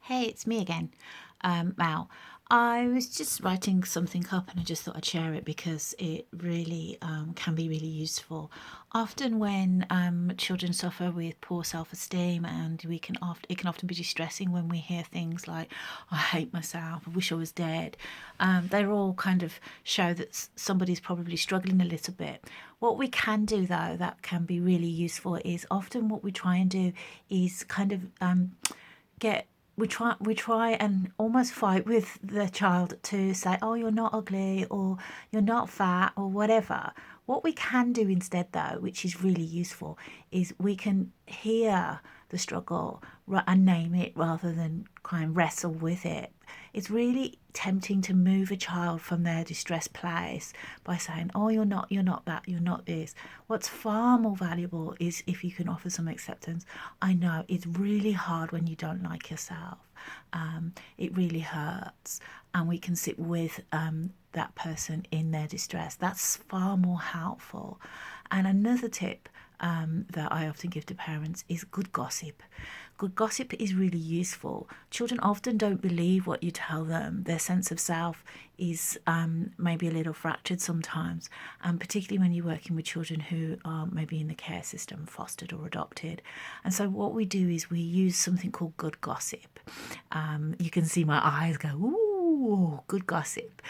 Hey, it's me again. Mal. I was just writing something up and I just thought I'd share it because it really can be really useful. Often when children suffer with poor self-esteem, and it can often be distressing when we hear things like, "I hate myself, I wish I was dead." They're all kind of show that somebody's probably struggling a little bit. What we can do though that can be really useful is often what we try and do is kind of get we try and almost fight with the child to say, oh, you're not ugly, or you're not fat, or whatever. What we can do instead though, which is really useful, is we can hear the struggle and name it rather than kind of wrestle with it. It's really tempting to move a child from their distressed place by saying, oh, you're not that, you're not this. What's far more valuable is if you can offer some acceptance. I know it's really hard when you don't like yourself. It really hurts, and we can sit with that person in their distress. That's far more helpful. And another tip that I often give to parents is good gossip. Good gossip is really useful. Children often don't believe what you tell them. Their sense of self is maybe a little fractured sometimes, and particularly when you're working with children who are maybe in the care system, fostered or adopted. And so what we do is we use something called good gossip. You can see my eyes go, ooh, good gossip.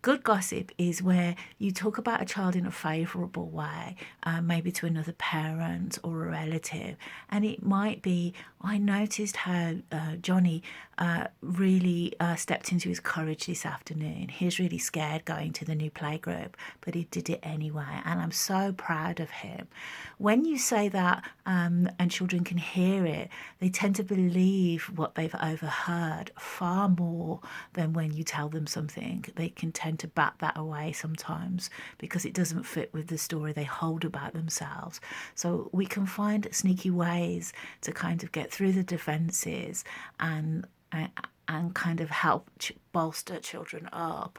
Good gossip is where you talk about a child in a favourable way, maybe to another parent or a relative. And it might be, I noticed how Johnny really stepped into his courage this afternoon. He was really scared going to the new playgroup, but he did it anyway. And I'm so proud of him. When you say that and children can hear it, they tend to believe what they've overheard far more than when you tell them something. They can tend to bat that away sometimes because it doesn't fit with the story they hold about themselves. So we can find sneaky ways to kind of get through the defences and kind of help bolster children up.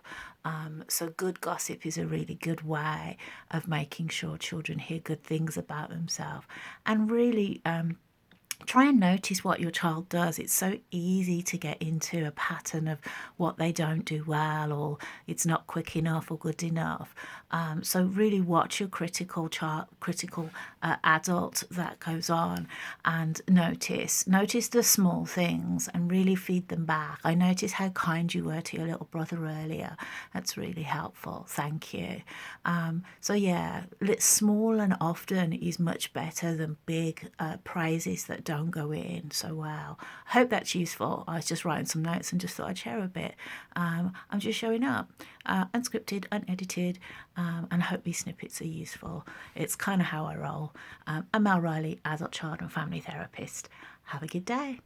So good gossip is a really good way of making sure children hear good things about themselves, and really try and notice what your child does. It's so easy to get into a pattern of what they don't do well, or it's not quick enough or good enough. So really watch your critical adult that goes on, and notice the small things and really feed them back. I noticed how kind you were to your little brother earlier. That's really helpful. Thank you. So yeah, small and often is much better than big praises that don't go in so well. I hope that's useful. I was just writing some notes and just thought I'd share a bit. I'm just showing up, unscripted, unedited, and I hope these snippets are useful. It's kind of how I roll. I'm Mel Riley, adult, child and family therapist. Have a good day.